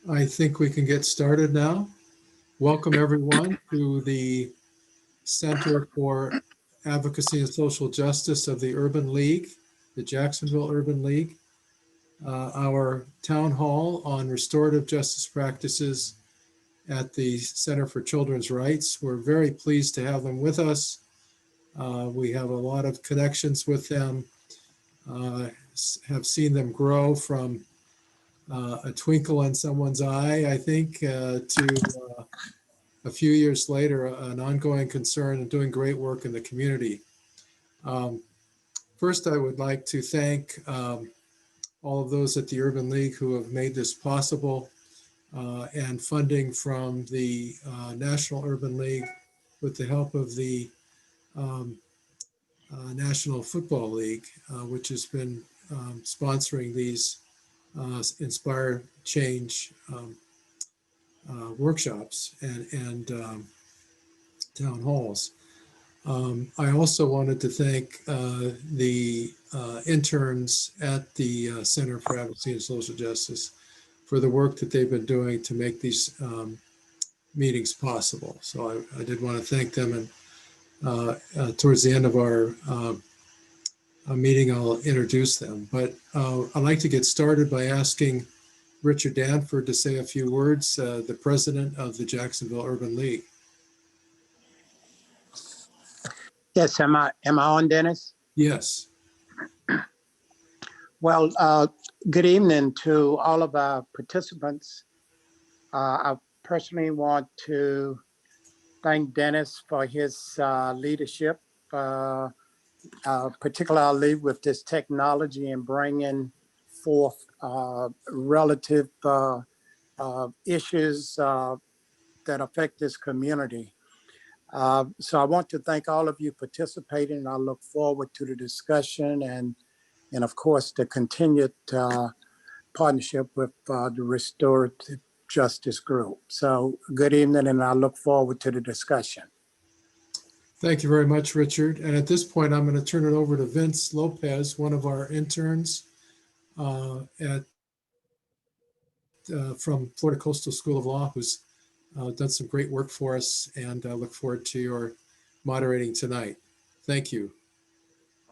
I think we can get started now. Welcome everyone to the Center for Advocacy and Social Justice of the Urban League, the Jacksonville Urban League, our town hall on restorative justice practices at the Center for Children's Rights. We're very pleased to have them with us. We have a lot of connections with them, have seen them grow from a twinkle in someone's eye, I think, to a few years later, an ongoing concern and doing great work in the community. Um, First, I would like to thank all of those at the Urban League who have made this possible, and funding from the National Urban League with the help of the um, National Football League, which has been sponsoring these Inspire Change workshops and town halls. I also wanted to thank the interns at the Center for Advocacy and Social Justice for the work that they've been doing to make these meetings possible. So I did want to thank them, and towards the end of our meeting, I'll introduce them. But I'd like to get started by asking Richard Danford to say a few words, the president of the Jacksonville Urban League. Yes, am I on, Dennis? Yes. Well, good evening to all of our participants. I personally want to thank Dennis for his leadership, particularly with this technology and bringing forth relative issues that affect this community. So I want to thank all of you participating, and I look forward to the discussion and of course, the continued partnership with the Restorative Justice Group. So good evening, and I look forward to the discussion. Thank you very much, Richard. And at this point, I'm going to turn it over to Vince Lopez, one of our interns from Florida Coastal School of Law, who's done some great work for us, and I look forward to your moderating tonight. Thank you.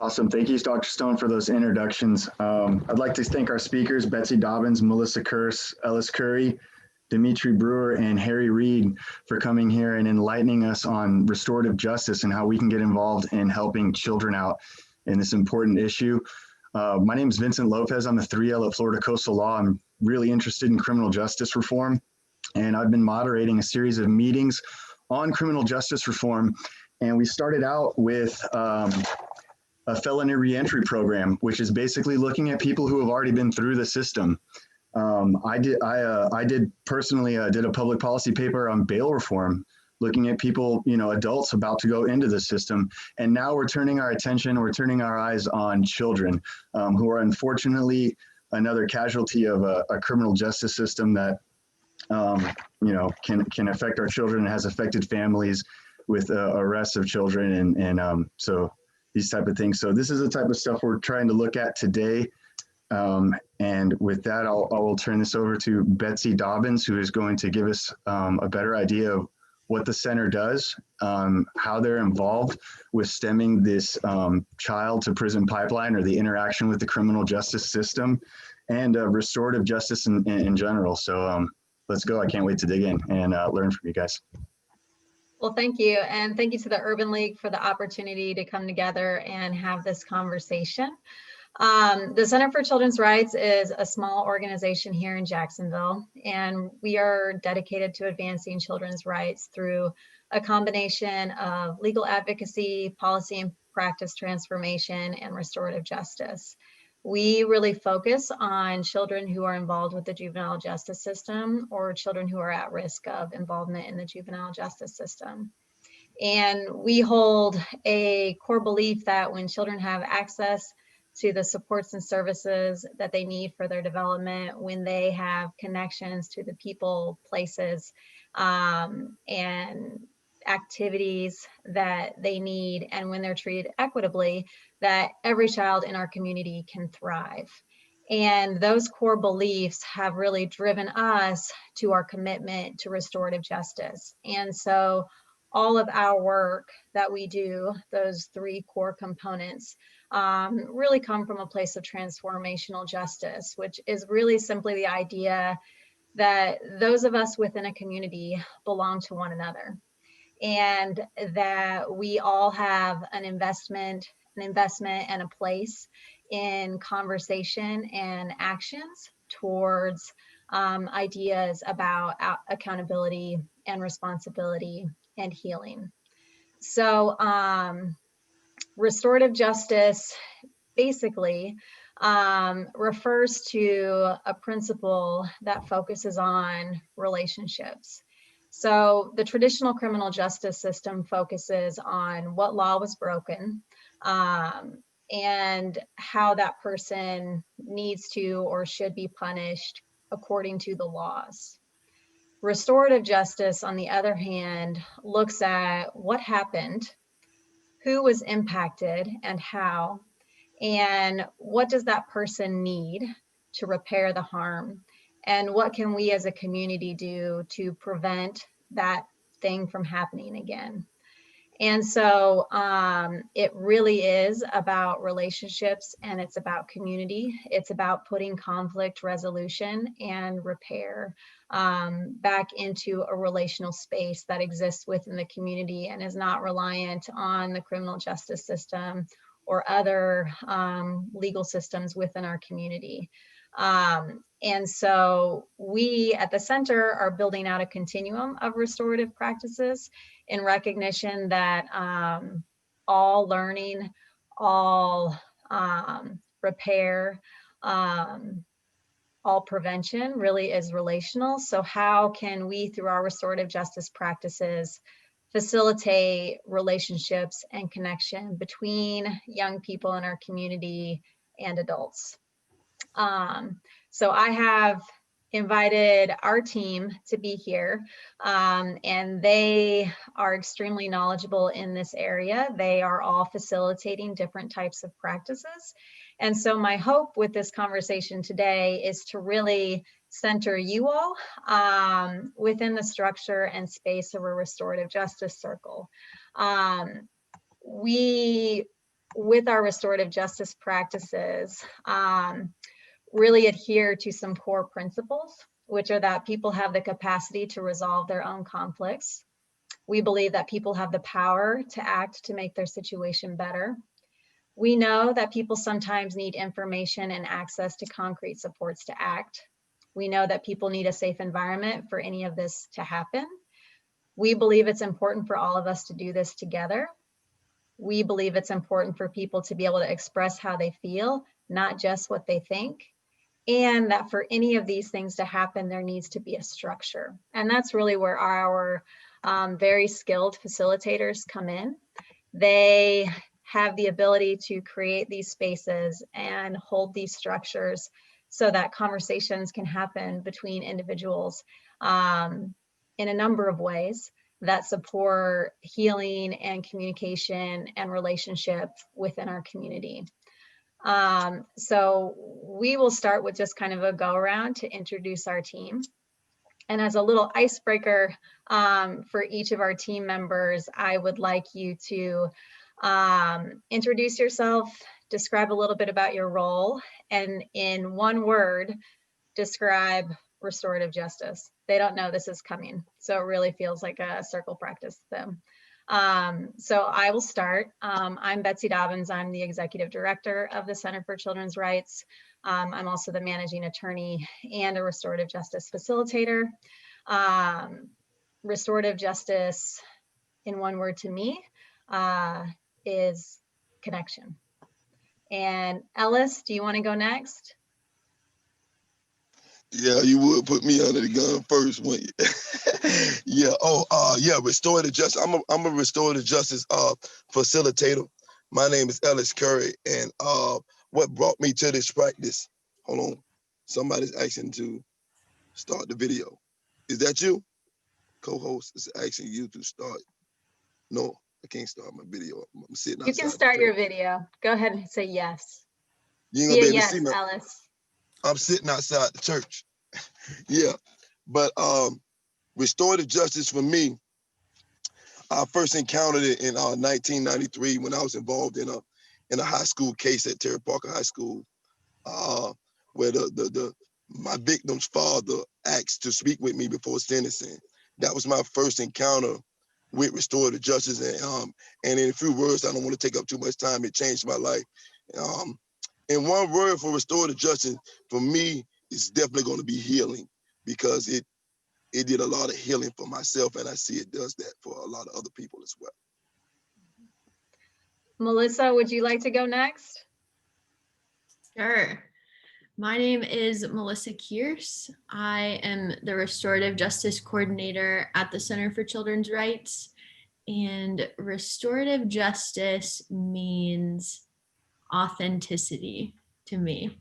Awesome. Thank you, Dr. Stone, for those introductions. I'd like to thank our speakers, Betsy Dobbins, Melissa Kerce, Ellis Curry, Dimitri Brewer, and Harry Reed, for coming here and enlightening us on restorative justice and how we can get involved in helping children out in this important issue. My name is Vincent Lopez. I'm a 3L at Florida Coastal Law. I'm really interested in criminal justice reform, and I've been moderating a series of meetings on criminal justice reform. And we started out with a felony reentry program, which is basically looking at people who have already been through the system. I personally did a public policy paper on bail reform, looking at people, adults about to go into the system. And now we're turning our attention, we're turning our eyes on children who are unfortunately another casualty of a criminal justice system that, can affect our children and has affected families with arrests of children and so these type of things. So this is the type of stuff we're trying to look at today. And with that, I will turn this over to Betsy Dobbins, who is going to give us a better idea of what the center does, how they're involved with stemming this child to prison pipeline, or the interaction with the criminal justice system, and restorative justice in general. So let's go. I can't wait to dig in and learn from you guys. Well, thank you. And thank you to the Urban League for the opportunity to come together and have this conversation. The Center for Children's Rights is a small organization here in Jacksonville, and we are dedicated to advancing children's rights through a combination of legal advocacy, policy and practice transformation, and restorative justice. We really focus on children who are involved with the juvenile justice system, or children who are at risk of involvement in the juvenile justice system. And we hold a core belief that when children have access to the supports and services that they need for their development, when they have connections to the people, places, and activities that they need, and when they're treated equitably, that every child in our community can thrive. And those core beliefs have really driven us to our commitment to restorative justice. And so all of our work that we do, those three core components, really come from a place of transformational justice, which is really simply the idea that those of us within a community belong to one another, and that we all have an investment and a place in conversation and actions towards ideas about accountability and responsibility and healing. So restorative justice basically refers to a principle that focuses on relationships. So the traditional criminal justice system focuses on what law was broken and how that person needs to or should be punished according to the laws. Restorative justice, on the other hand, looks at what happened, who was impacted, and how, and what does that person need to repair the harm, and what can we as a community do to prevent that thing from happening again. And so it really is about relationships, and it's about community. It's about putting conflict resolution and repair back into a relational space that exists within the community and is not reliant on the criminal justice system or other legal systems within our community. And so we at the center are building out a continuum of restorative practices in recognition that all learning, all repair, all prevention really is relational. So how can we, through our restorative justice practices, facilitate relationships and connection between young people in our community and adults? So I have invited our team to be here, and they are extremely knowledgeable in this area. They are all facilitating different types of practices. And so my hope with this conversation today is to really center you all within the structure and space of a restorative justice circle. We, with our restorative justice practices, really adhere to some core principles, which are that people have the capacity to resolve their own conflicts. We believe that people have the power to act to make their situation better. We know that people sometimes need information and access to concrete supports to act. We know that people need a safe environment for any of this to happen. We believe it's important for all of us to do this together. We believe it's important for people to be able to express how they feel, not just what they think. And that for any of these things to happen, there needs to be a structure. And that's really where our very skilled facilitators come in. They have the ability to create these spaces and hold these structures so that conversations can happen between individuals in a number of ways that support healing and communication and relationship within our community. So we will start with just kind of a go around to introduce our team. And as a little icebreaker for each of our team members, I would like you to introduce yourself, describe a little bit about your role, and in one word, describe restorative justice. They don't know this is coming, so it really feels like a circle practice to them. So I will start. I'm Betsy Dobbins. I'm the executive director of the Center for Children's Rights. I'm also the managing attorney and a restorative justice facilitator. Restorative justice, in one word to me, is connection. And Ellis, do you want to go next? Yeah, you would put me under the gun first, wouldn't you? Yeah. Yeah. Restorative justice. I'm a restorative justice facilitator. My name is Ellis Curry, and what brought me to this practice? Hold on, somebody's asking to start the video. Is that you? Co-host is asking you to start. No, I can't start my video. I'm sitting outside. You can start your video. Go ahead and say yes. You ain't gonna be able yes, to see my. Ellis. I'm sitting outside the church. Yeah, but restorative justice for me, I first encountered it in 1993 when I was involved in a high school case at Terry Parker High School, where my victim's father asked to speak with me before sentencing. That was my first encounter with restorative justice, and in a few words, I don't want to take up too much time. It changed my life. And one word for restorative justice for me is definitely going to be healing, because it did a lot of healing for myself, and I see it does that for a lot of other people as well. Melissa, would you like to go next? Sure. My name is Melissa Kerce. I am the Restorative Justice Coordinator at the Center for Children's Rights. And restorative justice means authenticity to me.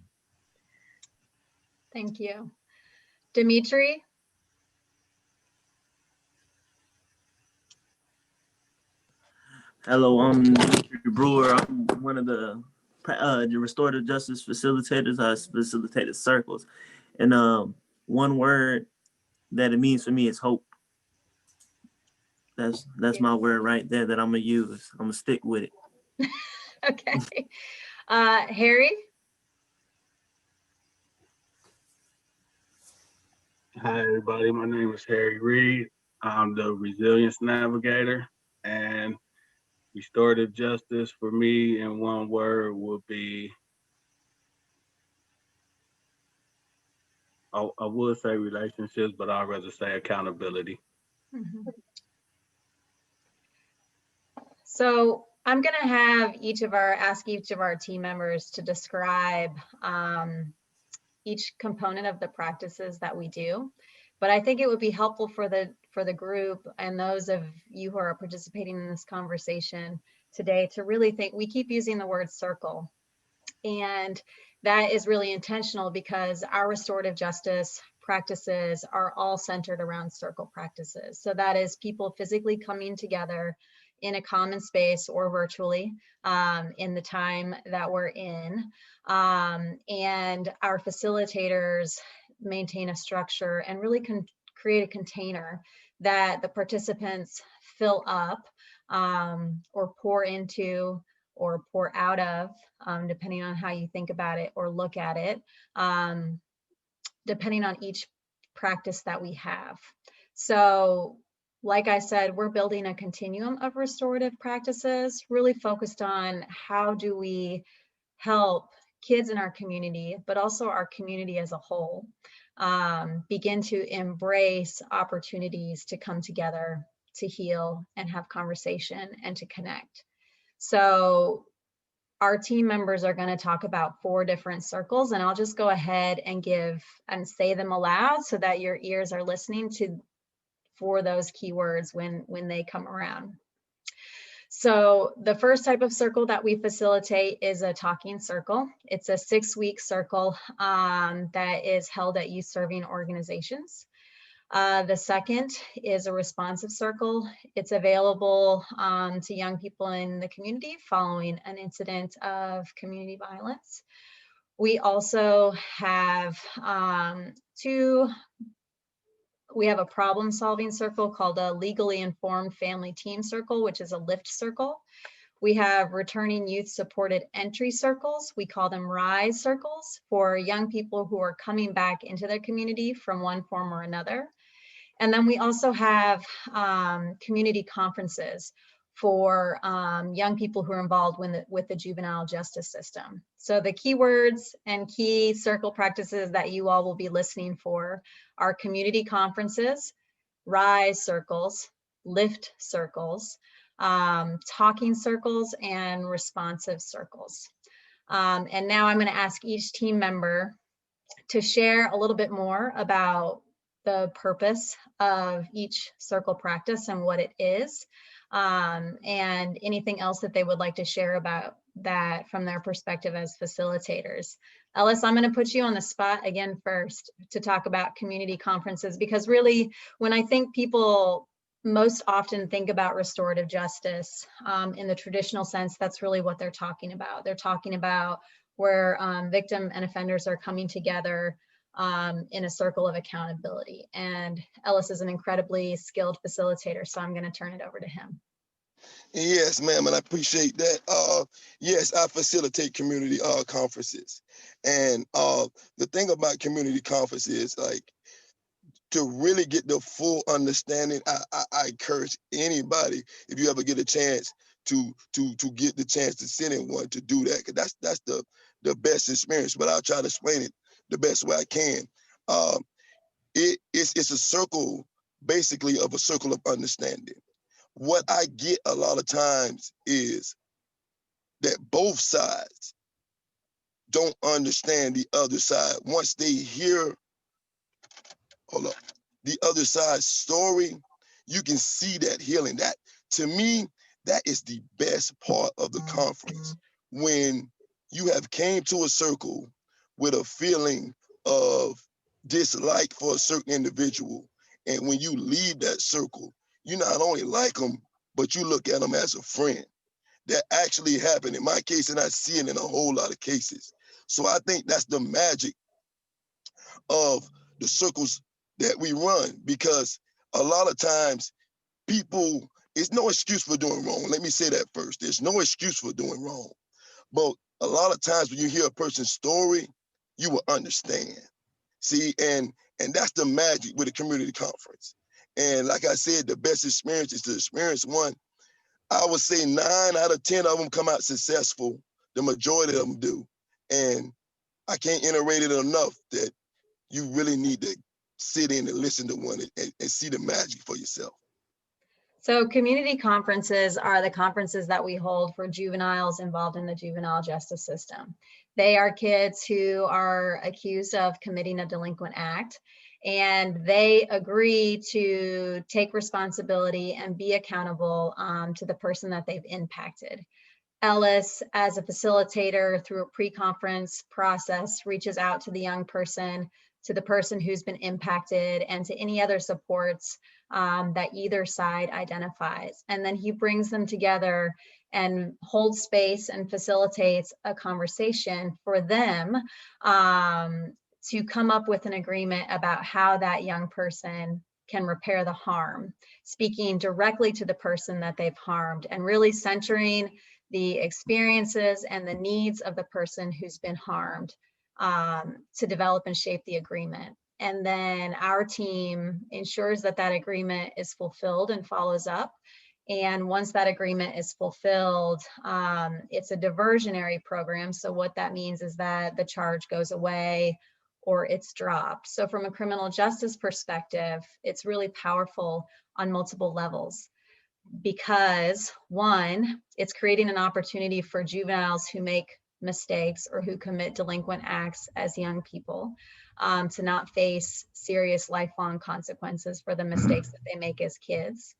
Thank you. Dimitri? Hello, I'm Dimitri Brewer. I'm one of the restorative justice facilitators. I facilitated circles. And one word that it means for me is hope. That's my word right there that I'm gonna use. I'm gonna stick with it. Okay. Harry? Hi, everybody. My name is Harry Reed. I'm the Resilience Navigator, and restorative justice for me in one word would be, I would say relationships, but I'd rather say accountability. Mm-hmm. So I'm going to have ask each of our team members to describe each component of the practices that we do. But I think it would be helpful for the group and those of you who are participating in this conversation today to really think. We keep using the word circle, and that is really intentional because our restorative justice practices are all centered around circle practices. So that is people physically coming together in a common space or virtually in the time that we're in. And our facilitators maintain a structure and really create a container that the participants fill up or pour into or pour out of, depending on how you think about it or look at it, depending on each practice that we have. So, like I said, we're building a continuum of restorative practices, really focused on how do we help kids in our community, but also our community as a whole, begin to embrace opportunities to come together, to heal and have conversation and to connect. So our team members are going to talk about 4 different circles, and I'll just go ahead and say them aloud so that your ears are listening for those keywords when they come around. So the first type of circle that we facilitate is a talking circle. It's a 6-week circle that is held at youth serving organizations. The second is a responsive circle. It's available to young people in the community following an incident of community violence. We also have we have a problem solving circle called a legally informed family team circle, which is a LIFT circle. We have returning youth supported entry circles. We call them RISE circles for young people who are coming back into their community from one form or another. And then we also have community conferences for young people who are involved with the juvenile justice system. So the keywords and key circle practices that you all will be listening for are community conferences, RISE circles, LIFT circles, talking circles, and responsive circles. And now I'm going to ask each team member to share a little bit more about the purpose of each circle practice and what it is, and anything else that they would like to share about that from their perspective as facilitators. Ellis, I'm going to put you on the spot again first to talk about community conferences, because really when I think people most often think about restorative justice in the traditional sense, that's really what they're talking about. They're talking about where victim and offenders are coming together in a circle of accountability. And Ellis is an incredibly skilled facilitator, so I'm going to turn it over to him. Yes, ma'am, and I appreciate that. Yes, I facilitate community conferences. And the thing about community conferences, like, to really get the full understanding, I encourage anybody, if you ever get a chance to get the chance to sit in one, to do that, because that's the best experience. But I'll try to explain it the best way I can. It's a circle, basically, of a circle of understanding. What I get a lot of times is that both sides don't understand the other side. Once they hear, the other side's story, you can see that healing. That, to me, that is the best part of the conference. When you have came to a circle with a feeling of dislike for a certain individual, and when you leave that circle, you not only like them, but you look at them as a friend. That actually happened in my case, and I see it in a whole lot of cases. So I think that's the magic of the circles that we run, because a lot of times people, it's no excuse for doing wrong. Let me say that first. There's no excuse for doing wrong. But a lot of times when you hear a person's story, you will understand. See, and that's the magic with a community conference. And like I said, the best experience is to experience one. I would say 9 out of 10 of them come out successful. The majority of them do. And I can't iterate it enough that you really need to sit in and listen to one and see the magic for yourself. So community conferences are the conferences that we hold for juveniles involved in the juvenile justice system. They are kids who are accused of committing a delinquent act, and they agree to take responsibility and be accountable to the person that they've impacted. Ellis, as a facilitator through a pre-conference process, reaches out to the young person, to the person who's been impacted, and to any other supports that either side identifies. And then he brings them together and holds space and facilitates a conversation for them to come up with an agreement about how that young person can repair the harm, speaking directly to the person that they've harmed and really centering the experiences and the needs of the person who's been harmed to develop and shape the agreement. And then our team ensures that that agreement is fulfilled and follows up. And once that agreement is fulfilled, it's a diversionary program. So what that means is that the charge goes away or it's dropped. So from a criminal justice perspective, it's really powerful on multiple levels. Because one, it's creating an opportunity for juveniles who make mistakes or who commit delinquent acts as young people to not face serious lifelong consequences for the mistakes that they make as kids.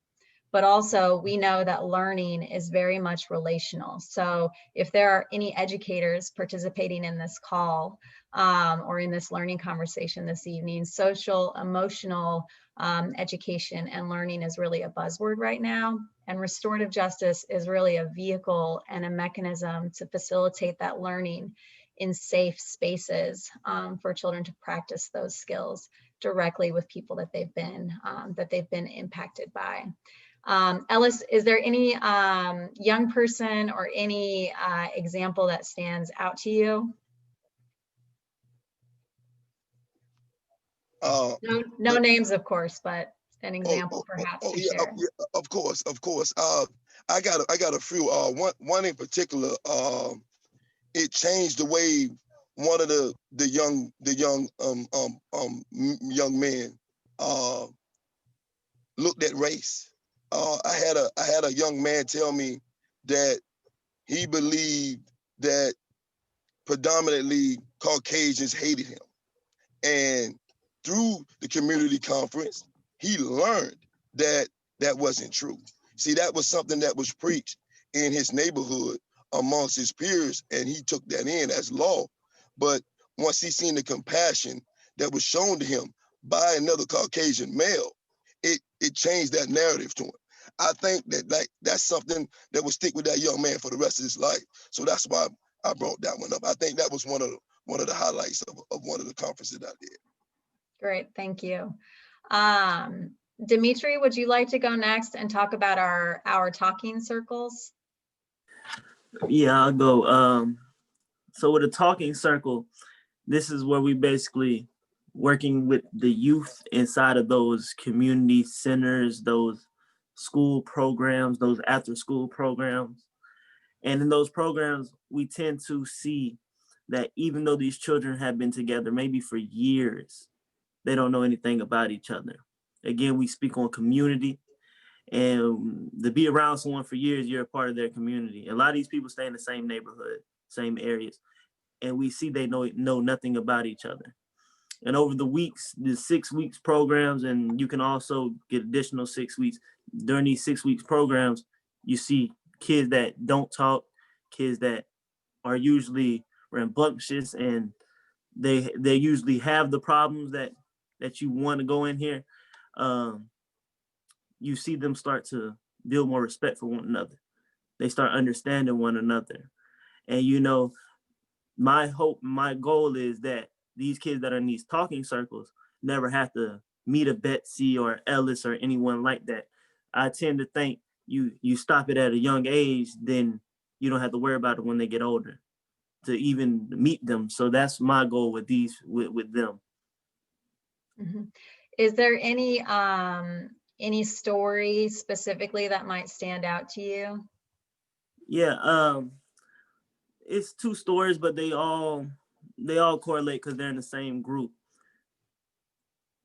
But also we know that learning is very much relational. So if there are any educators participating in this call or in this learning conversation this evening, social, emotional education and learning is really a buzzword right now. And restorative justice is really a vehicle and a mechanism to facilitate that learning in safe spaces for children to practice those skills directly with people that they've been impacted by. Ellis, is there any young person or any example that stands out to you? No names, of course, but an example perhaps to share. Yeah, of course. I got a few. One in particular. It changed the way one of the young men looked at race. I had a young man tell me that he believed that predominantly Caucasians hated him, and through the community conference, he learned that that wasn't true. See, that was something that was preached in his neighborhood amongst his peers, and he took that in as law. But once he seen the compassion that was shown to him by another Caucasian male, it changed that narrative to him. I think that that's something that will stick with that young man for the rest of his life. So that's why I brought that one up. I think that was one of the highlights of one of the conferences that I did. Great, thank you. Dimitri, would you like to go next and talk about our talking circles? Yeah, I'll go. So with a talking circle, this is where we basically working with the youth inside of those community centers, those school programs, those after school programs. And in those programs, we tend to see that even though these children have been together maybe for years, they don't know anything about each other. Again, we speak on community, and to be around someone for years, you're a part of their community. A lot of these people stay in the same neighborhood, same areas, and we see they know nothing about each other. And over the weeks, the 6 weeks programs, and you can also get additional 6 weeks. During these 6 weeks programs, you see kids that don't talk, kids that are usually rambunctious, and they usually have the problems that you want to go in here. You see them start to build more respect for one another. They start understanding one another. And you know, my hope, my goal is that these kids that are in these talking circles never have to meet a Betsy or Ellis or anyone like that. I tend to think you stop it at a young age, then you don't have to worry about it when they get older to even meet them. So that's my goal with these, with them. Mm-hmm. Is there any story specifically that might stand out to you? Yeah, it's 2 stories, but they all correlate because they're in the same group.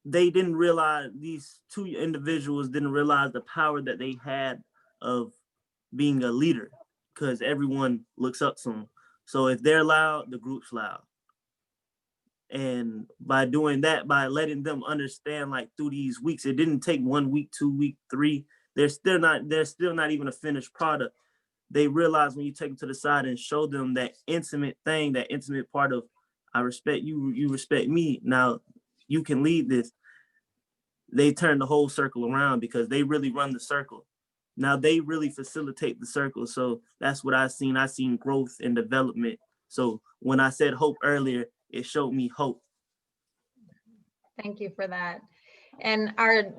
They didn't realize, these 2 individuals didn't realize the power that they had of being a leader, because everyone looks up to them. So if they're loud, the group's loud. And by doing that, by letting them understand, like through these weeks, it didn't take 1 week, 2 weeks, 3. They're still not even a finished product. They realize when you take them to the side and show them that intimate thing, that intimate part of, I respect you, you respect me. Now you can lead this. They turn the whole circle around because they really run the circle. Now they really facilitate the circle. So that's what I've seen. I've seen growth and development. So when I said hope earlier, it showed me hope. Thank you for that. And our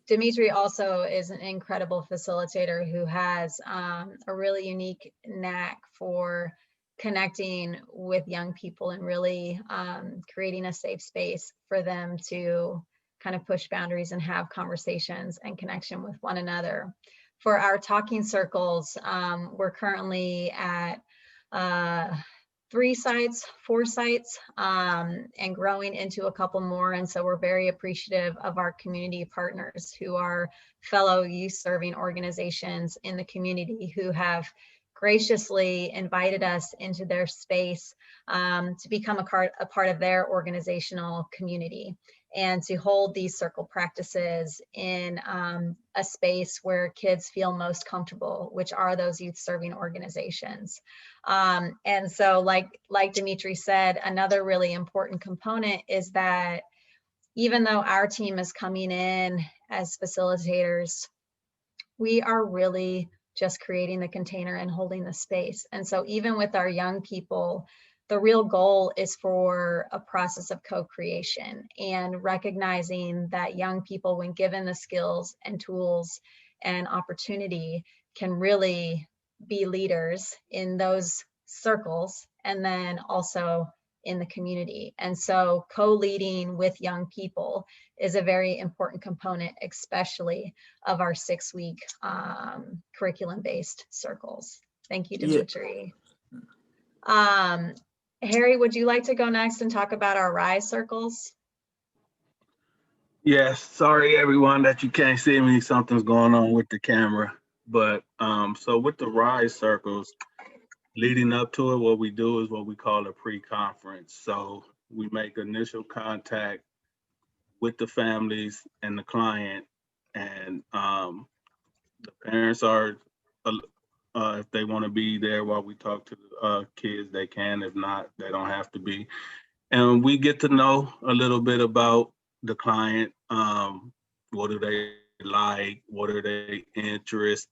Dimitri also is an incredible facilitator who has a really unique knack for connecting with young people and really creating a safe space for them to kind of push boundaries and have conversations and connection with one another. For our talking circles, we're currently at 3 sites, 4 sites, and growing into a couple more. And so we're very appreciative of our community partners who are fellow youth serving organizations in the community who have graciously invited us into their space to become a part of their organizational community and to hold these circle practices in a space where kids feel most comfortable, which are those youth serving organizations. And so like Dimitri said, another really important component is that even though our team is coming in as facilitators, we are really just creating the container and holding the space. And so even with our young people, the real goal is for a process of co-creation and recognizing that young people, when given the skills and tools and opportunity, can really be leaders in those circles and then also in the community. And so co-leading with young people is a very important component, especially of our 6-week curriculum-based circles. Thank you, Dimitri. Yeah. Harry, would you like to go next and talk about our RISE circles? Yes, sorry everyone that you can't see me, something's going on with the camera. But so with the RISE circles, leading up to it, what we do is what we call a pre-conference. So we make initial contact with the families and the client, and the parents are, if they want to be there while we talk to the kids, they can. If not, they don't have to be. And we get to know a little bit about the client. What do they like? What are their interests?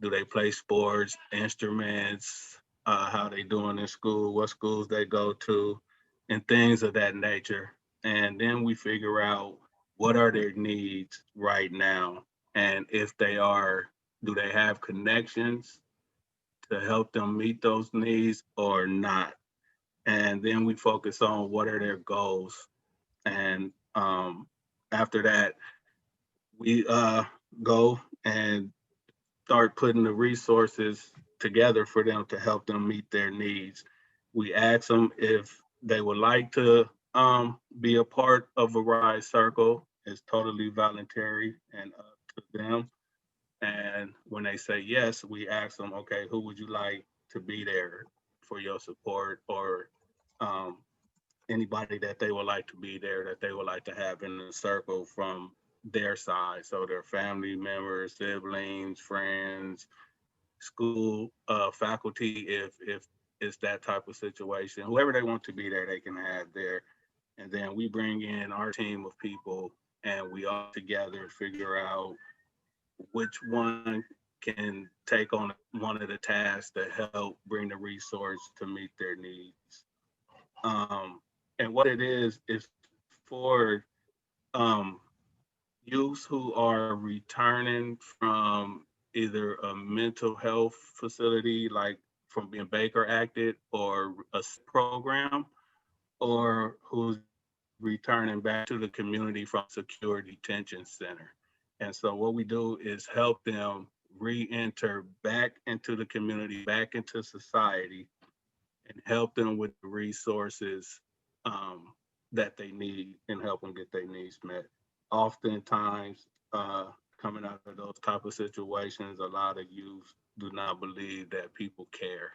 do they play sports, instruments, how they doing in school, what schools they go to, and things of that nature. And then we figure out what are their needs right now. And if they are, do they have connections to help them meet those needs or not? And then we focus on what are their goals. And after that, we go and start putting the resources together for them to help them meet their needs. We ask them if they would like to be a part of a RISE circle. It's totally voluntary and up to them. And when they say yes, we ask them, okay, who would you like to be there for your support, or anybody that they would like to be there, that they would like to have in the circle from their side. So their family members, siblings, friends, school, faculty, if it's that type of situation. Whoever they want to be there, they can have there. And then we bring in our team of people and we all together figure out which one can take on one of the tasks to help bring the resource to meet their needs. And what it is for youths who are returning from either a mental health facility, like from being Baker acted, or a program, or who's returning back to the community from secure detention center. And so what we do is help them re-enter back into the community, back into society, and help them with the resources that they need and help them get their needs met. Oftentimes, coming out of those type of situations, a lot of youth do not believe that people care,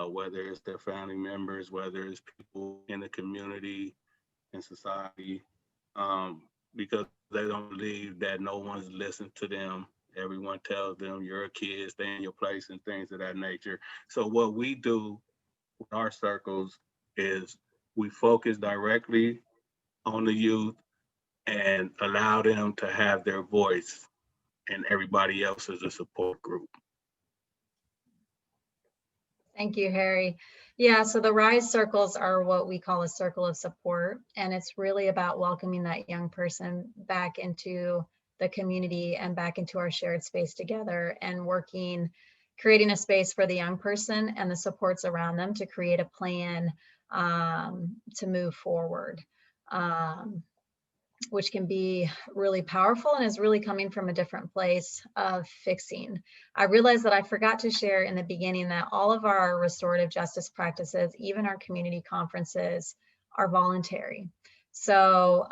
whether it's their family members, whether it's people in the community and society, because they don't believe that no one's listened to them. Everyone tells them you're a kid, stay in your place, and things of that nature. So what we do with our circles is we focus directly on the youth and allow them to have their voice, and everybody else is a support group. Thank you, Harry. Yeah, so the RISE circles are what we call a circle of support, and it's really about welcoming that young person back into the community and back into our shared space together, and creating a space for the young person and the supports around them to create a plan to move forward, which can be really powerful and is really coming from a different place of fixing. I realized that I forgot to share in the beginning that all of our restorative justice practices, even our community conferences, are voluntary. So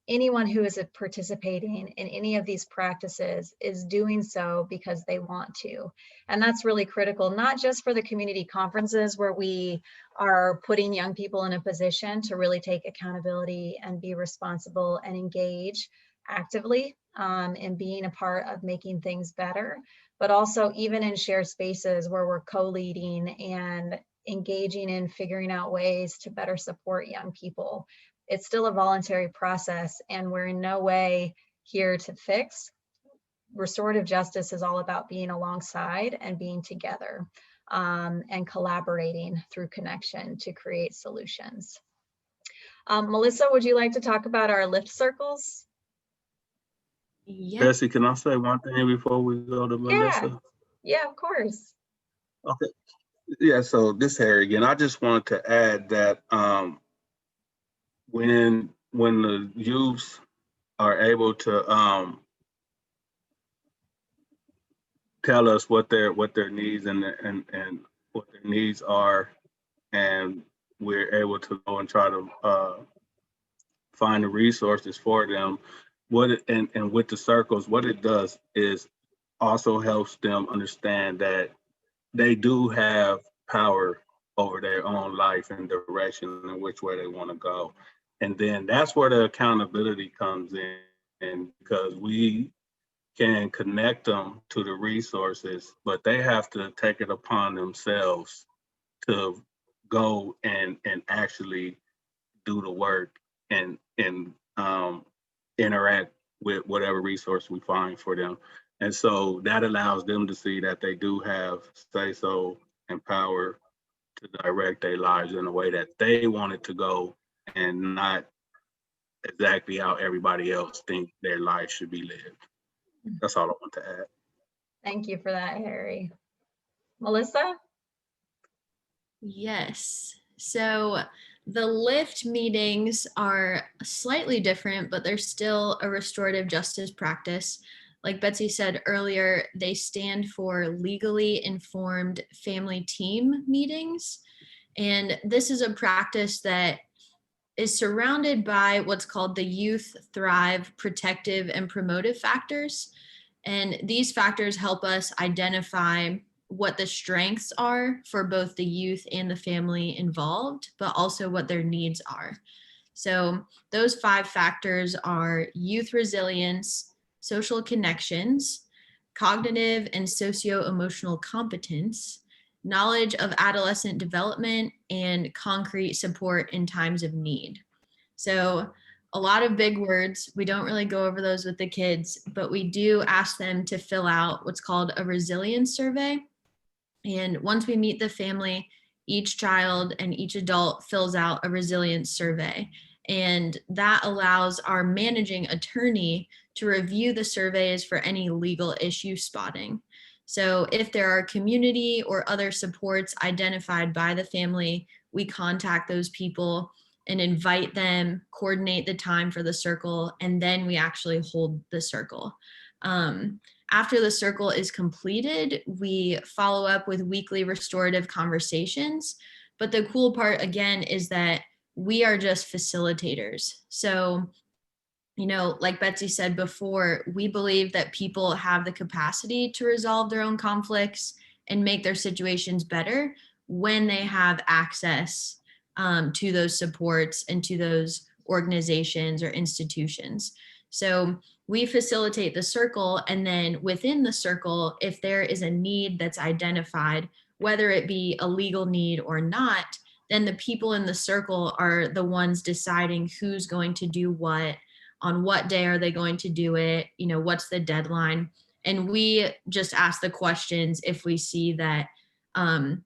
anyone who is participating in any of these practices is doing so because they want to. And that's really critical, not just for the community conferences where we are putting young people in a position to really take accountability and be responsible and engage actively in being a part of making things better, but also even in shared spaces where we're co-leading and engaging in figuring out ways to better support young people. It's still a voluntary process, and we're in no way here to fix. Restorative justice is all about being alongside and being together and collaborating through connection to create solutions. Melissa, would you like to talk about our lift circles? Yeah. Betsy, can I say one thing before we go to Melissa? Yeah, of course. Okay. Yeah, so this Harry again. I just wanted to add that when the youths are able to tell us what their needs and what their needs are, and we're able to go and try to find the resources for them. And with the circles, what it does is also helps them understand that they do have power over their own life and direction and which way they want to go. And then that's where the accountability comes in, and because we can connect them to the resources, but they have to take it upon themselves to go and actually do the work and interact with whatever resource we find for them. And so that allows them to see that they do have say-so and power to direct their lives in a way that they want it to go, and not exactly how everybody else think their life should be lived. That's all I want to add. Thank you for that, Harry. Melissa? Yes. So the LIFT meetings are slightly different, but they're still a restorative justice practice. Like Betsy said earlier, they stand for legally informed family team meetings. And this is a practice that is surrounded by what's called the Youth Thrive protective and promotive factors. And these factors help us identify what the strengths are for both the youth and the family involved, but also what their needs are. So those 5 factors are youth resilience, social connections, cognitive and socio-emotional competence, knowledge of adolescent development, and concrete support in times of need. So a lot of big words. We don't really go over those with the kids, but we do ask them to fill out what's called a resilience survey. And once we meet the family, each child and each adult fills out a resilience survey. And that allows our managing attorney to review the surveys for any legal issue spotting. So if there are community or other supports identified by the family, we contact those people and invite them, coordinate the time for the circle, and then we actually hold the circle. After the circle is completed, we follow up with weekly restorative conversations. But the cool part, again, is that we are just facilitators. So, you know, like Betsy said before, we believe that people have the capacity to resolve their own conflicts and make their situations better when they have access to those supports and to those organizations or institutions. So we facilitate the circle, and then within the circle, if there is a need that's identified, whether it be a legal need or not, then the people in the circle are the ones deciding who's going to do what, on what day are they going to do it, you know, what's the deadline. And we just ask the questions if we see that,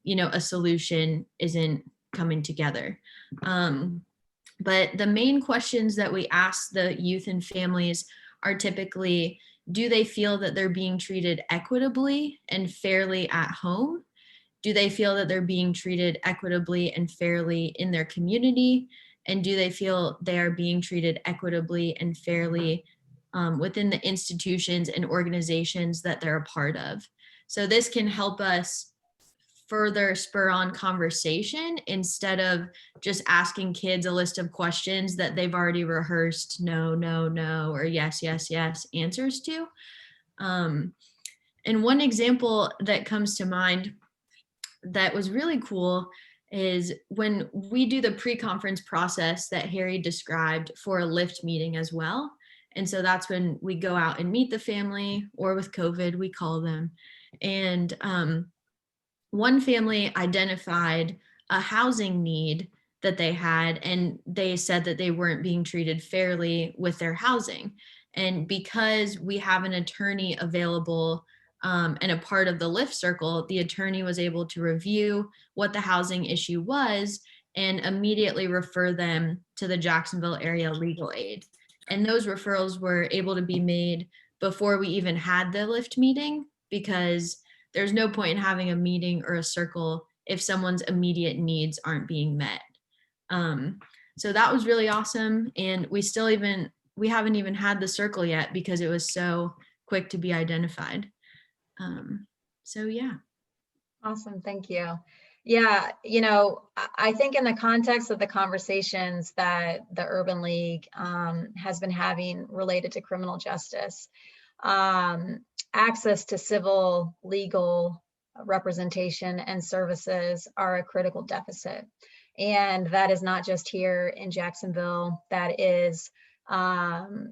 you know, a solution isn't coming together. But the main questions that we ask the youth and families are typically, do they feel that they're being treated equitably and fairly at home? Do they feel that they're being treated equitably and fairly in their community? And do they feel they are being treated equitably and fairly within the institutions and organizations that they're a part of? So this can help us further spur on conversation instead of just asking kids a list of questions that they've already rehearsed no, no, no, or yes, yes, yes answers to. And one example that comes to mind that was really cool is when we do the pre-conference process that Harry described for a LIFT meeting as well. And so that's when we go out and meet the family, or with COVID, we call them. And one family identified a housing need that they had, and they said that they weren't being treated fairly with their housing. And because we have an attorney available and a part of the LIFT circle, the attorney was able to review what the housing issue was and immediately refer them to the Jacksonville area legal aid. And those referrals were able to be made before we even had the LIFT meeting, because there's no point in having a meeting or a circle if someone's immediate needs aren't being met. So that was really awesome. And we haven't even had the circle yet because it was so quick to be identified. So yeah. Awesome, thank you. Yeah, you know, I think in the context of the conversations that the Urban League has been having related to criminal justice, access to civil legal representation and services are a critical deficit. And that is not just here in Jacksonville, that is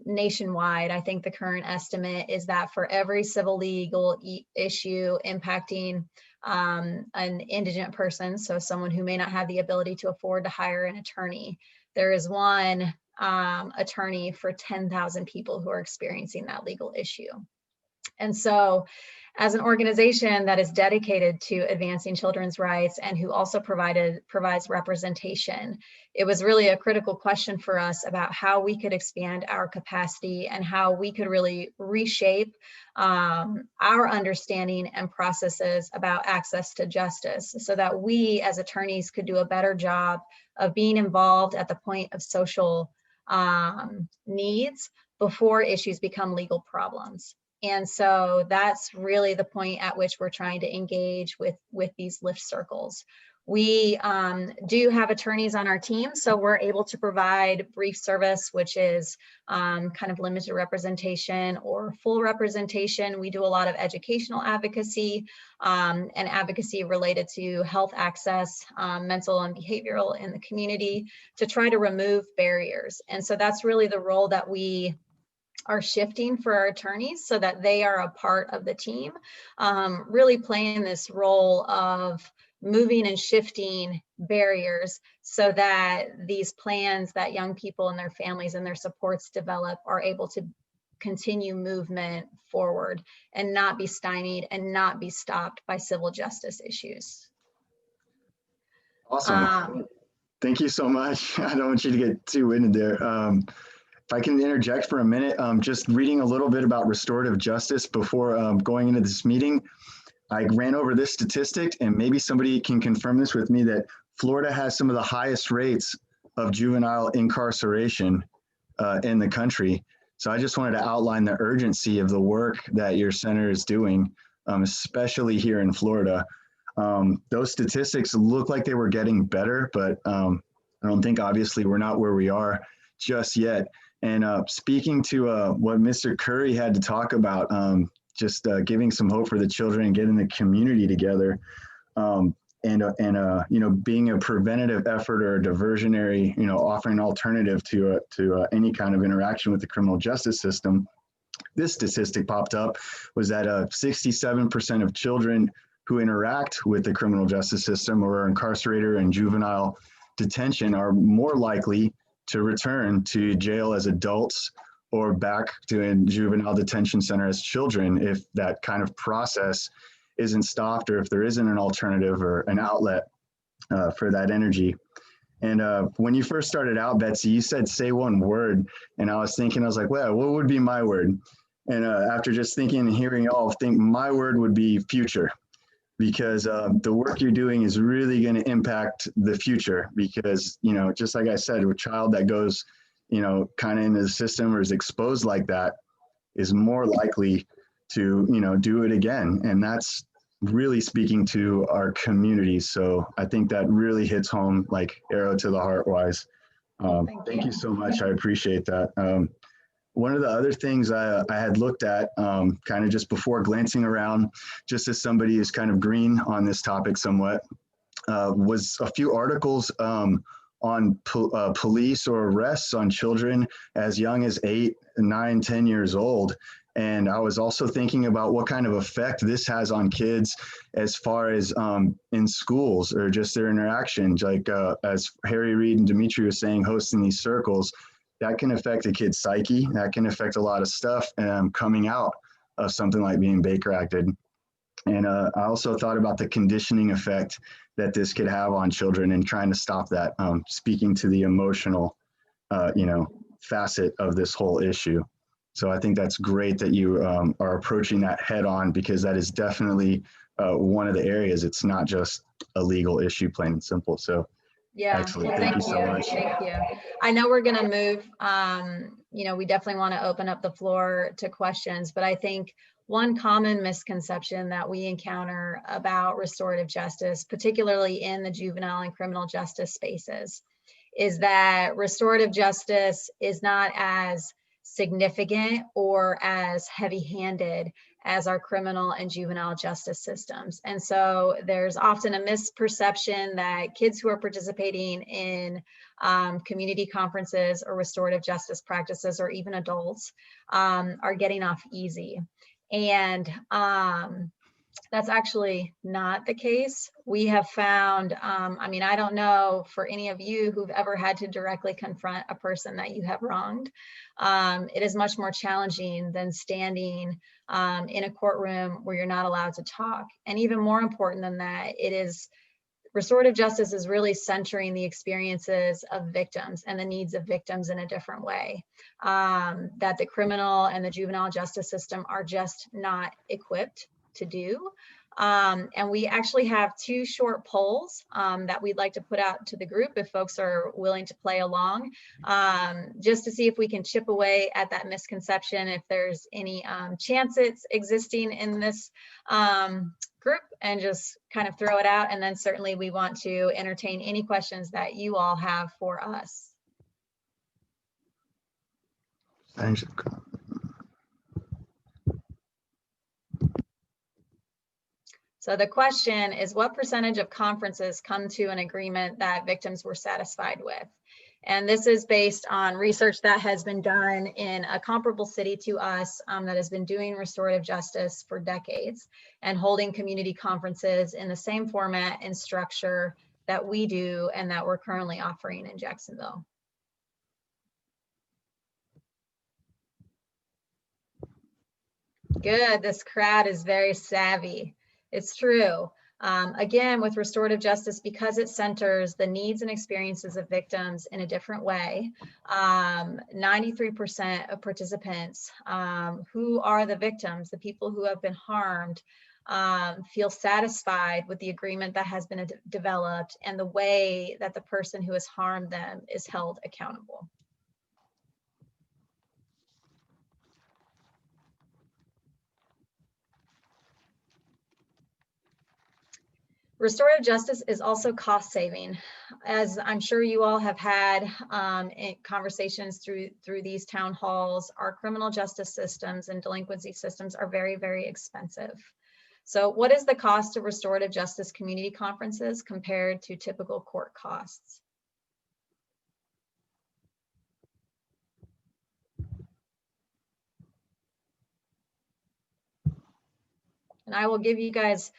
nationwide. I think the current estimate is that for every civil legal issue impacting an indigent person, so someone who may not have the ability to afford to hire an attorney, there is one attorney for 10,000 people who are experiencing that legal issue. And so as an organization that is dedicated to advancing children's rights and who also provides representation, it was really a critical question for us about how we could expand our capacity and how we could really reshape our understanding and processes about access to justice so that we as attorneys could do a better job of being involved at the point of social needs before issues become legal problems. And so that's really the point at which we're trying to engage with these lift circles. We do have attorneys on our team, so we're able to provide brief service, which is kind of limited representation or full representation. We do a lot of educational advocacy and advocacy related to health access, mental and behavioral in the community to try to remove barriers. And so that's really the role that we are shifting for our attorneys so that they are a part of the team, really playing this role of moving and shifting barriers so that these plans that young people and their families and their supports develop are able to continue movement forward and not be stymied and not be stopped by civil justice issues. Awesome. Thank you so much. I don't want you to get too winded there. If I can interject for a minute, just reading a little bit about restorative justice before going into this meeting, I ran over this statistic, and maybe somebody can confirm this with me, that Florida has some of the highest rates of juvenile incarceration in the country. So I just wanted to outline the urgency of the work that your center is doing, especially here in Florida. Those statistics look like they were getting better, but I don't think, obviously, we're not where we are just yet. And speaking to what Mr. Curry had to talk about, just giving some hope for the children and getting the community together, and you know, being a preventative effort or a diversionary, you know, offering an alternative to any kind of interaction with the criminal justice system. This statistic popped up was that 67% of children who interact with the criminal justice system or are incarcerated or in juvenile detention are more likely to return to jail as adults or back to a juvenile detention center as children if that kind of process isn't stopped or if there isn't an alternative or an outlet for that energy. And when you first started out, Betsy, you said, say one word. And I was thinking, I was like, well, what would be my word? And after just thinking and hearing y'all, I think my word would be future, because the work you're doing is really going to impact the future. Because, you know, just like I said, a child that goes, you know, kind of into the system or is exposed like that is more likely to, you know, do it again. And that's really speaking to our communities. So I think that really hits home like arrow to the heart wise. Thank you so much. I appreciate that. One of the other things I had looked at kind of just before glancing around, just as somebody who's kind of green on this topic somewhat, was a few articles on police or arrests on children as young as 8, 9, 10 years old. And I was also thinking about what kind of effect this has on kids as far as in schools or just their interactions. Like as Harry Reid and Dimitri were saying, hosting these circles, that can affect a kid's psyche. That can affect a lot of stuff coming out of something like being Baker acted. And I also thought about the conditioning effect that this could have on children and trying to stop that, speaking to the emotional, you know, facet of this whole issue. So I think that's great that you are approaching that head on, because that is definitely one of the areas. It's not just a legal issue, plain and simple. So yeah, excellent. well, Thank you so much. Thank you. I know we're going to move, you know, we definitely want to open up the floor to questions, but I think one common misconception that we encounter about restorative justice, particularly in the juvenile and criminal justice spaces, is that restorative justice is not as significant or as heavy-handed as our criminal and juvenile justice systems. And so there's often a misperception that kids who are participating in community conferences or restorative justice practices, or even adults, are getting off easy. And That's actually not the case. We have found, I mean, I don't know for any of you who've ever had to directly confront a person that you have wronged. It is much more challenging than standing in a courtroom where you're not allowed to talk. And even more important than that, restorative justice is really centering the experiences of victims and the needs of victims in a different way, that the criminal and the juvenile justice system are just not equipped to do. And we actually have 2 short polls that we'd like to put out to the group if folks are willing to play along, just to see if we can chip away at that misconception, if there's any chances existing in this group, and just kind of throw it out. And then certainly we want to entertain any questions that you all have for us. Thanks. So the question is, what percentage of conferences come to an agreement that victims were satisfied with? And this is based on research that has been done in a comparable city to us that has been doing restorative justice for decades and holding community conferences in the same format and structure that we do and that we're currently offering in Jacksonville. Good, this crowd is very savvy. It's true. Again, with restorative justice, because it centers the needs and experiences of victims in a different way, 93% of participants who are the victims, the people who have been harmed, feel satisfied with the agreement that has been developed and the way that the person who has harmed them is held accountable. Restorative justice is also cost saving. As I'm sure you all have had conversations through these town halls, our criminal justice systems and delinquency systems are very, very expensive. So what is the cost of restorative justice community conferences compared to typical court costs? And I will give you guys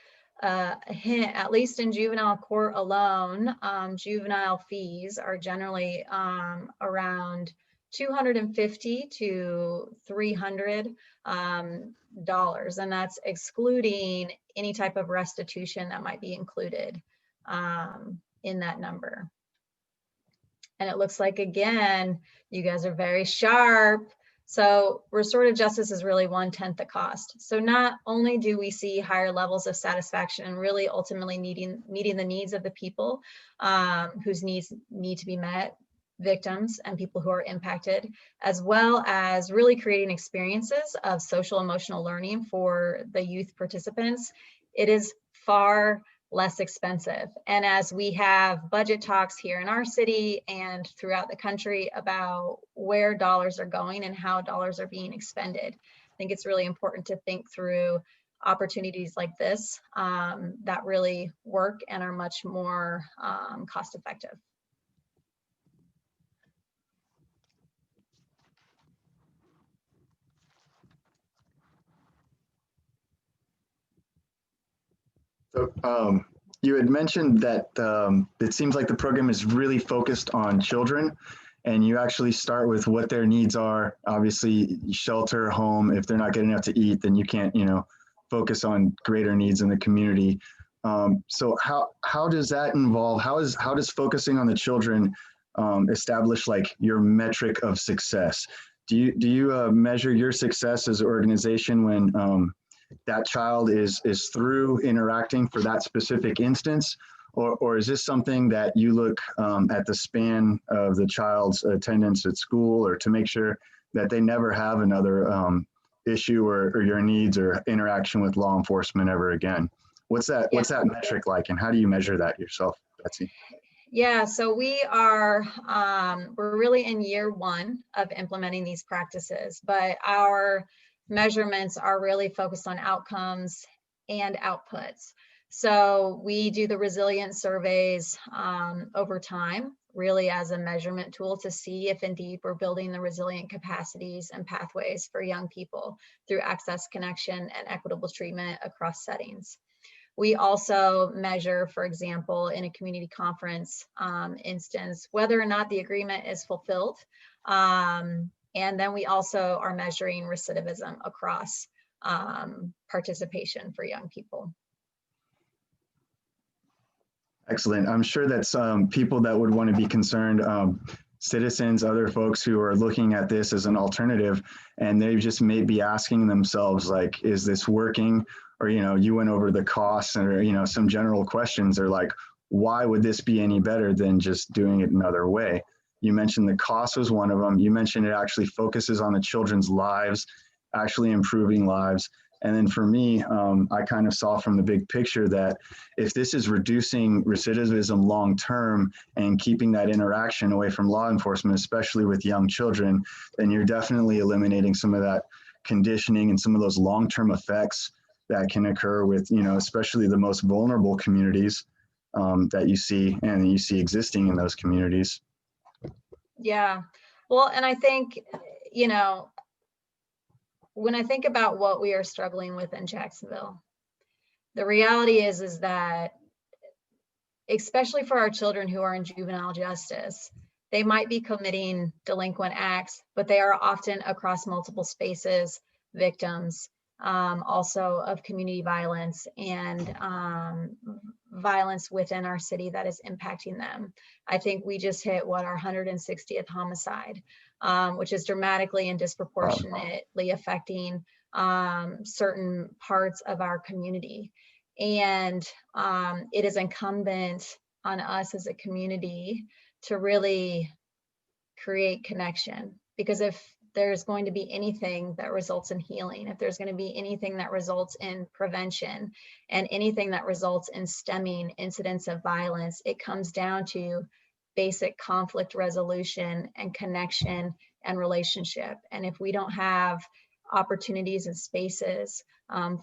a hint, at least in juvenile court alone, juvenile fees are generally around $250 to $300, and that's excluding any type of restitution that might be included in that number. And it looks like, again, you guys are very sharp. So restorative justice is really 1/10 the cost. So not only do we see higher levels of satisfaction and really ultimately meeting the needs of the people whose needs need to be met, victims and people who are impacted, as well as really creating experiences of social emotional learning for the youth participants, it is far less expensive. And as we have budget talks here in our city and throughout the country about where dollars are going and how dollars are being expended, I think it's really important to think through opportunities like this that really work and are much more cost effective. So you had mentioned that it seems like the program is really focused on children, and you actually start with what their needs are. Obviously, shelter, home. If they're not getting enough to eat, then you can't, focus on greater needs in the community. So how does that involve? How does focusing on the children establish like your metric of success? Do you measure your success as an organization when that child is through interacting for that specific instance, or is this something that you look at the span of the child's attendance at school, or to make sure that they never have another issue or your needs or interaction with law enforcement ever again? What's that metric like, and how do you measure that yourself, Betsy? Yeah, so we're really in year 1 of implementing these practices, but our measurements are really focused on outcomes and outputs. So we do the resilience surveys over time, really as a measurement tool to see if indeed we're building the resilient capacities and pathways for young people through access, connection, and equitable treatment across settings. We also measure, for example, in a community conference instance, whether or not the agreement is fulfilled. And then we also are measuring recidivism across participation for young people. Excellent. I'm sure that some people that would want to be concerned, citizens, other folks who are looking at this as an alternative, and they just may be asking themselves, like, is this working? Or, you went over the costs or, some general questions are like, why would this be any better than just doing it another way? You mentioned the cost was one of them. You mentioned it actually focuses on the children's lives, actually improving lives. And then for me, I kind of saw from the big picture that if this is reducing recidivism long-term and keeping that interaction away from law enforcement, especially with young children, then you're definitely eliminating some of that conditioning and some of those long-term effects that can occur with, especially the most vulnerable communities that you see existing in those communities. Yeah, well, and I think, when I think about what we are struggling with in Jacksonville, the reality is that, especially for our children who are in juvenile justice, they might be committing delinquent acts, but they are often across multiple spaces, victims also of community violence and violence within our city that is impacting them. I think we just hit our 160th homicide, which is dramatically and disproportionately affecting certain parts of our community. And it is incumbent on us as a community to really create connection, because if there's going to be anything that results in healing, if there's going to be anything that results in prevention and anything that results in stemming incidents of violence, it comes down to basic conflict resolution and connection and relationship. And if we don't have opportunities and spaces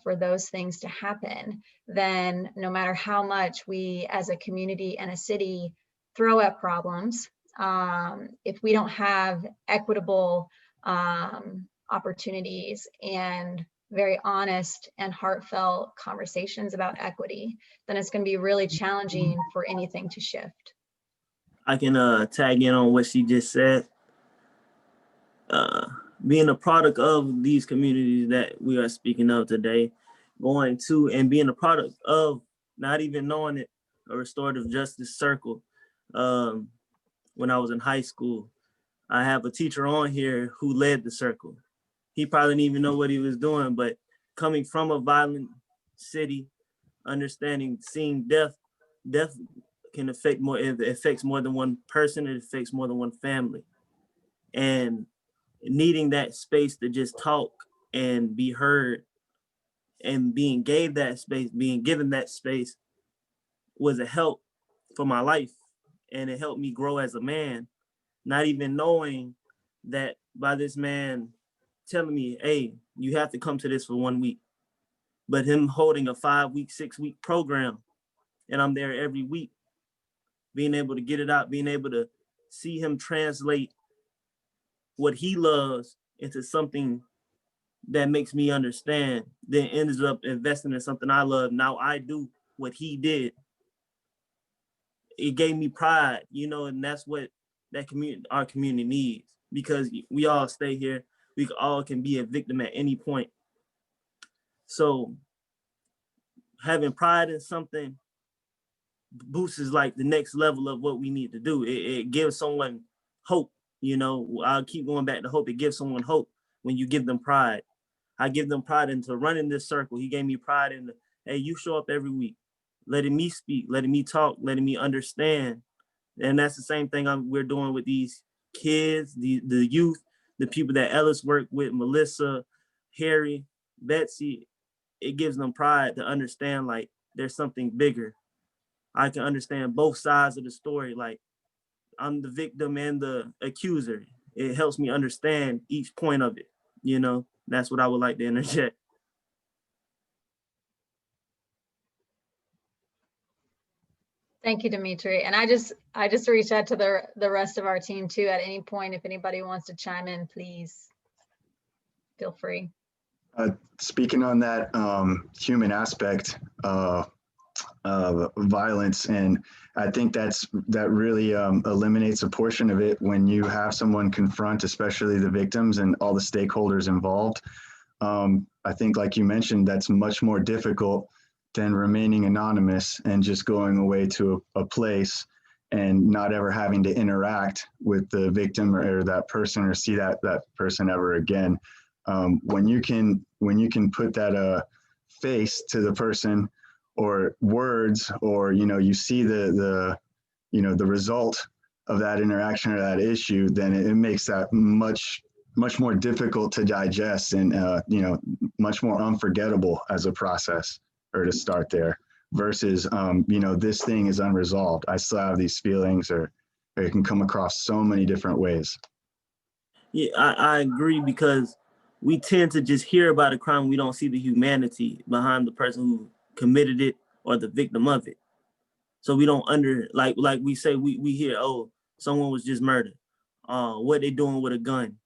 for those things to happen, then no matter how much we as a community and a city throw at problems, if we don't have equitable opportunities and very honest and heartfelt conversations about equity, then it's going to be really challenging for anything to shift. I can tag in on what she just said. Being a product of these communities that we are speaking of today, going to and being a product of, not even knowing it, a restorative justice circle. When I was in high school, I have a teacher on here who led the circle. He probably didn't even know what he was doing, but coming from a violent city, understanding, seeing death can affect more, it affects more than one person, it affects more than one family. And needing that space to just talk and be heard and being given that space was a help for my life. And it helped me grow as a man, not even knowing that by this man telling me, hey, you have to come to this for 1 week, but him holding a 5-week, 6-week program, and I'm there every week, being able to get it out, being able to see him translate what he loves into something that makes me understand, then ends up investing in something I love. Now I do what he did. It gave me pride, and that's what our community needs, because we all stay here. We all can be a victim at any point. So having pride in something boosts like the next level of what we need to do. It gives someone hope. I'll keep going back to hope. It gives someone hope when you give them pride. I give them pride into running this circle. He gave me pride in hey, you show up every week, letting me speak, letting me talk, letting me understand. And that's the same thing we're doing with these kids, the youth, the people that Ellis worked with, Melissa, Harry, Betsy. It gives them pride to understand like there's something bigger. I can understand both sides of the story. Like I'm the victim and the accuser. It helps me understand each point of it. That's what I would like to interject. Thank you, Dimitri. And I just reached out to the rest of our team too. At any point, if anybody wants to chime in, please feel free. Speaking on that human aspect of violence, and I think that really eliminates a portion of it when you have someone confront, especially the victims and all the stakeholders involved. I think, like you mentioned, that's much more difficult than remaining anonymous and just going away to a place and not ever having to interact with the victim or that person or see that person ever again. When you can put that face to the person or words, or you see the result of that interaction or that issue, then it makes that much more difficult to digest and much more unforgettable as a process, or to start there, versus this thing is unresolved. I still have these feelings, or it can come across so many different ways. Yeah, I agree, because we tend to just hear about a crime. We don't see the humanity behind the person who committed it or the victim of it. So we don't like we say, we hear, oh, someone was just murdered. What they doing with a gun?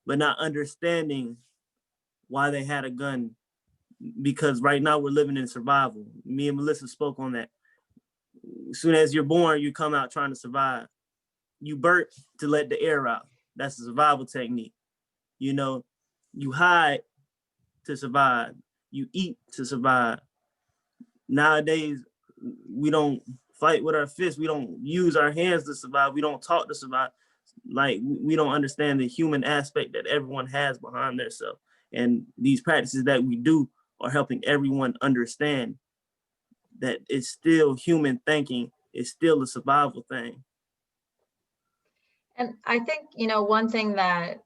But not understanding why they had a gun. Because right now we're living in survival. Me and Melissa spoke on that. As soon as you're born, you come out trying to survive. You burp to let the air out. That's a survival technique. You hide to survive. You eat to survive. Nowadays, we don't fight with our fists. We don't use our hands to survive. We don't talk to survive. Like, we don't understand the human aspect that everyone has behind themselves. And these practices that we do are helping everyone understand that it's still human thinking. It's still a survival thing. And I think, one thing that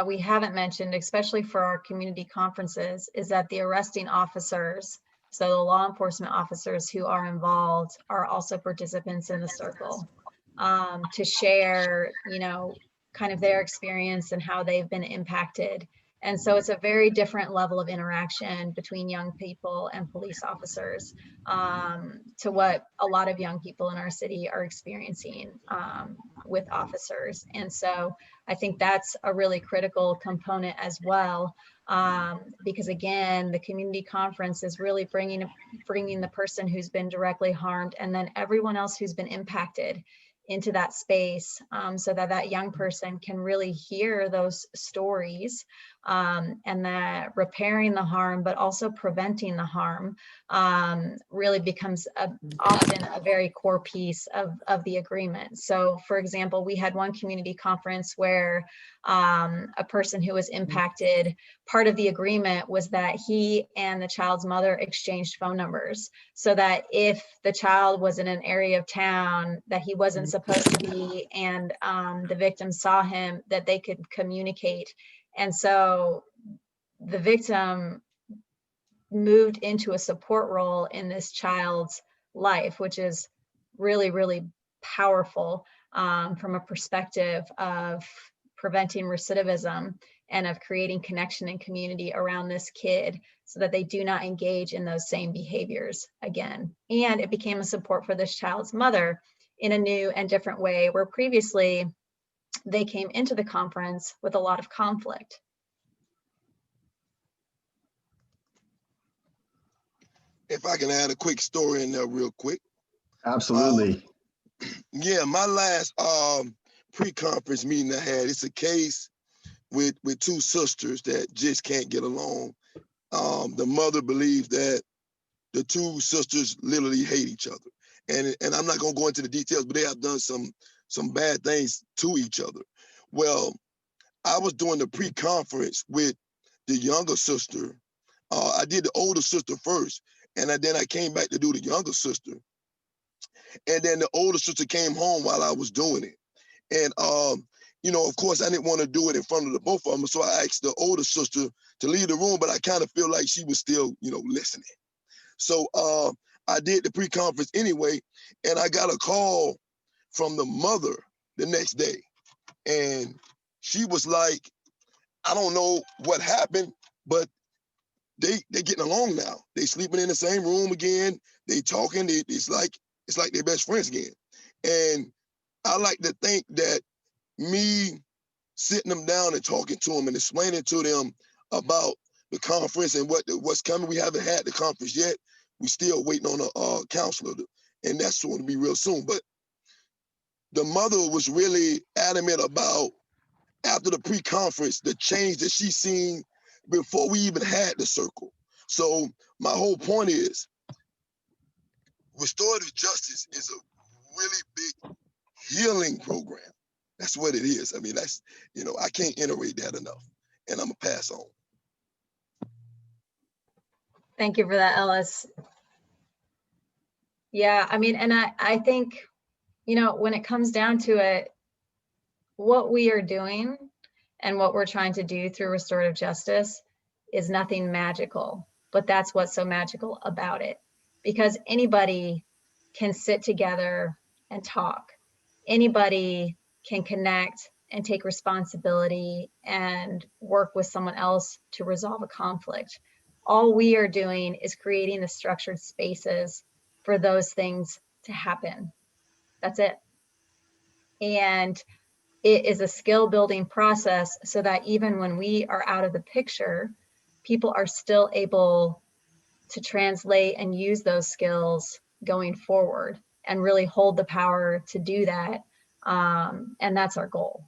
we haven't mentioned, especially for our community conferences, is that the arresting officers, so the law enforcement officers who are involved, are also participants in the circle, to share, kind of their experience and how they've been impacted. And so it's a very different level of interaction between young people and police officers, to what a lot of young people in our city are experiencing with officers. And so I think that's a really critical component as well, because again, the community conference is really bringing the person who's been directly harmed, and then everyone else who's been impacted, into that space, so that young person can really hear those stories, and that repairing the harm, but also preventing the harm, really becomes often a very core piece of the agreement. So for example, we had one community conference where a person who was impacted, part of the agreement was that he and the child's mother exchanged phone numbers, so that if the child was in an area of town that he wasn't supposed to be, and the victim saw him, that they could communicate. And so the victim moved into a support role in this child's life, which is really, really powerful, from a perspective of preventing recidivism and of creating connection and community around this kid, so that they do not engage in those same behaviors again. And it became a support for this child's mother in a new and different way, where previously they came into the conference with a lot of conflict. If I can add a quick story in there real quick. Absolutely. Yeah, my last pre-conference meeting I had, it's a case with two sisters that just can't get along. The mother believes that the two sisters literally hate each other. And I'm not gonna go into the details, but they have done some bad things to each other. Well, I was doing the pre-conference with the younger sister. I did the older sister first, and then I came back to do the younger sister. And then the older sister came home while I was doing it. And, of course, I didn't want to do it in front of the both of them. So I asked the older sister to leave the room, but I kind of feel like she was still, listening. So I did the pre-conference anyway, and I got a call from the mother the next day. And she was like, I don't know what happened, but they getting along now. They sleeping in the same room again. They talking. It's like it's like they're best friends again. And I like to think that me sitting them down and talking to them and explaining to them about the conference and what's coming. We haven't had the conference yet. We still waiting on a counselor, and that's going to be real soon. But the mother was really adamant about, after the pre-conference, the change that she seen before we even had the circle. So my whole point is, restorative justice is a really big healing program. That's what it is. I mean, that's, I can't iterate that enough. And I'm gonna pass on. Thank you for that, Ellis. Yeah, I mean, and I think, when it comes down to it, what we are doing and what we're trying to do through restorative justice is nothing magical, but that's what's so magical about it. Because anybody can sit together and talk. Anybody can connect and take responsibility and work with someone else to resolve a conflict. All we are doing is creating the structured spaces for those things to happen. That's it. And it is a skill building process so that even when we are out of the picture, people are still able to translate and use those skills going forward and really hold the power to do that. And that's our goal.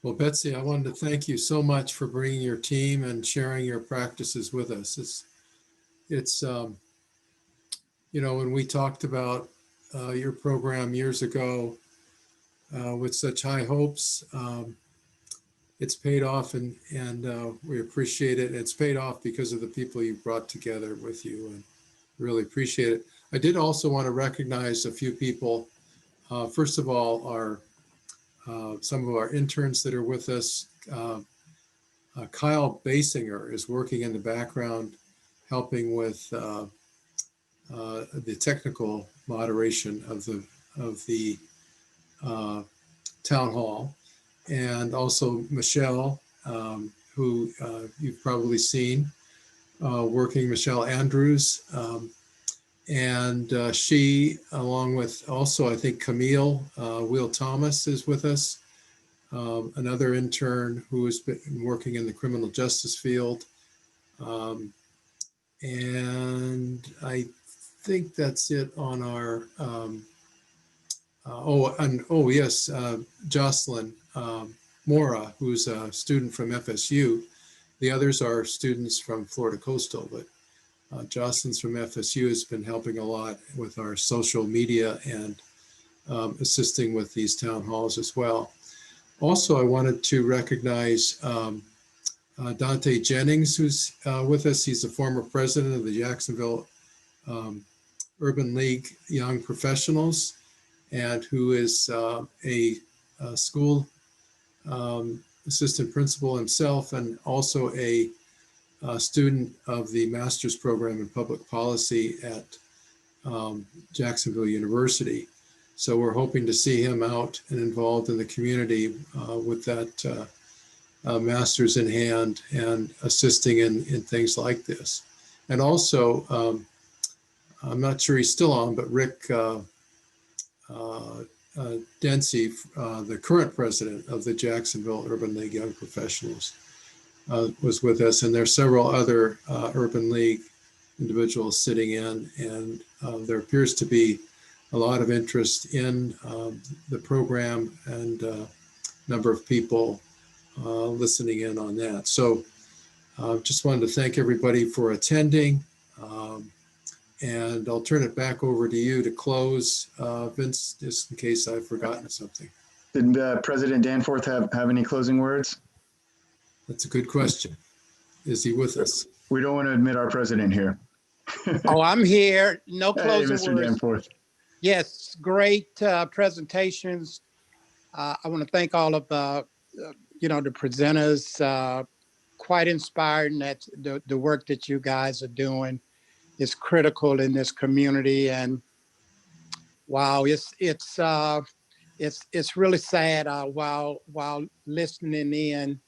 Well, Betsy, I wanted to thank you so much for bringing your team and sharing your practices with us. It's when we talked about your program years ago with such high hopes, it's paid off, and we appreciate it. It's paid off because of the people you brought together with you, and really appreciate it. I did also want to recognize a few people. First of all, some of our interns that are with us. Kyle Basinger is working in the background, helping with the technical moderation of the town hall, and also Michelle, who you've probably seen, working, Michelle Andrews, and she, along with also I think Camille Will Thomas, is with us. Another intern who has been working in the criminal justice field. And I think that's it on our, yes, Jocelyn Mora, who's a student from FSU. The others are students from Florida Coastal, but Jocelyn's from FSU has been helping a lot with our social media and assisting with these town halls as well. Also, I wanted to recognize Dante Jennings, who's with us. He's the former president of the Jacksonville Urban League Young Professionals, and who is a school assistant principal himself, and also a student of the master's program in public policy at Jacksonville University. So we're hoping to see him out and involved in the community with that master's in hand and assisting in things like this. And also, I'm not sure he's still on, but Rick Dempsey, the current president of the Jacksonville Urban League Young Professionals, was with us. And there's several other Urban League individuals sitting in, and there appears to be a lot of interest in the program, and a number of people listening in on that. So just wanted to thank everybody for attending, and I'll turn it back over to you to close, Vince, just in case I've forgotten something. Did President Danforth have any closing words? That's a good question. Is he with us? We don't want to admit our president here. Oh, I'm here. No closing Mr. words. Danforth. Yes, great presentations. I want to thank all of the presenters. Quite inspired, and that the work that you guys are doing is critical in this community. And wow, it's really sad while listening in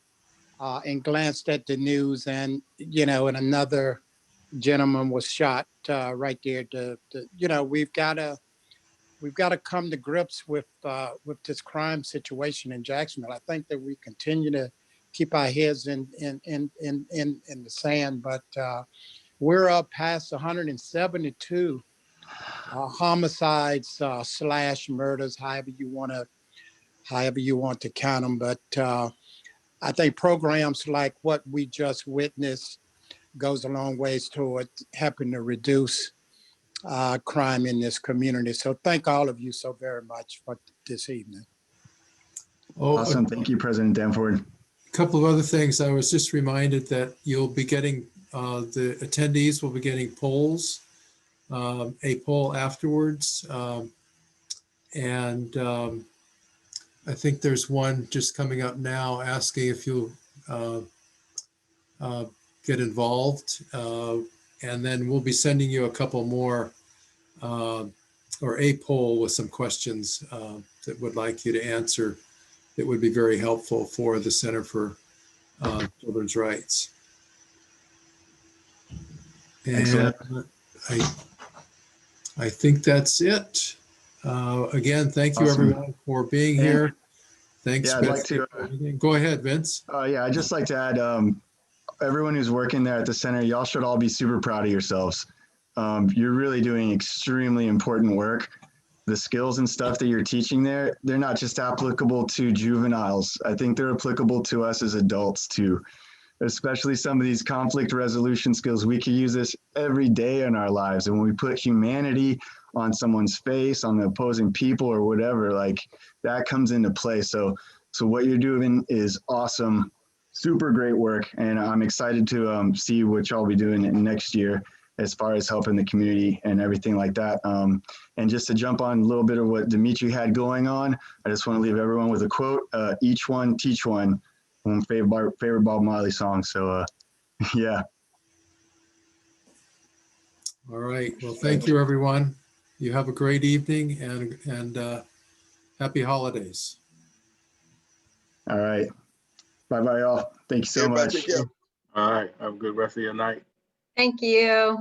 and glanced at the news, and in another gentleman was shot right there. You know, we've got to come to grips with this crime situation in Jacksonville. I think that we continue to keep our heads in the sand, but we're up past 172 homicides slash murders, however you want to count them. But I think programs like what we just witnessed goes a long ways toward helping to reduce crime in this community. So thank all of you so very much for this evening. Oh, Awesome. Thank you, President Danford. a couple of other things. I was just reminded that you'll be getting, the attendees will be getting polls, a poll afterwards. And I think there's one just coming up now asking if you'll get involved. And then we'll be sending you a couple more or a poll with some questions that would like you to answer that would be very helpful for the Center for Children's Rights. And Excellent. I think that's it. Again, thank you Awesome. everyone for being here. Thanks, Yeah, I'd like Betsy. to, Go ahead, Vince. yeah, I'd just like to add, everyone who's working there at the center, y'all should all be super proud of yourselves. You're really doing extremely important work. The skills and stuff that you're teaching there, they're not just applicable to juveniles. I think they're applicable to us as adults too, especially some of these conflict resolution skills. We could use this every day in our lives. And when we put humanity on someone's face, on the opposing people or whatever, like that comes into play. So what you're doing is awesome, super great work. And I'm excited to see what y'all be doing next year as far as helping the community and everything like that. And just to jump on a little bit of what Dimitri had going on, I just want to leave everyone with a quote, each one, teach one, my favorite Bob Marley song. So yeah. All right. Well, thank you, everyone. You have a great evening and happy holidays. All right. Bye-bye, y'all. Thank you so Everybody much. take care. All right. Have a good rest of your night. Thank you.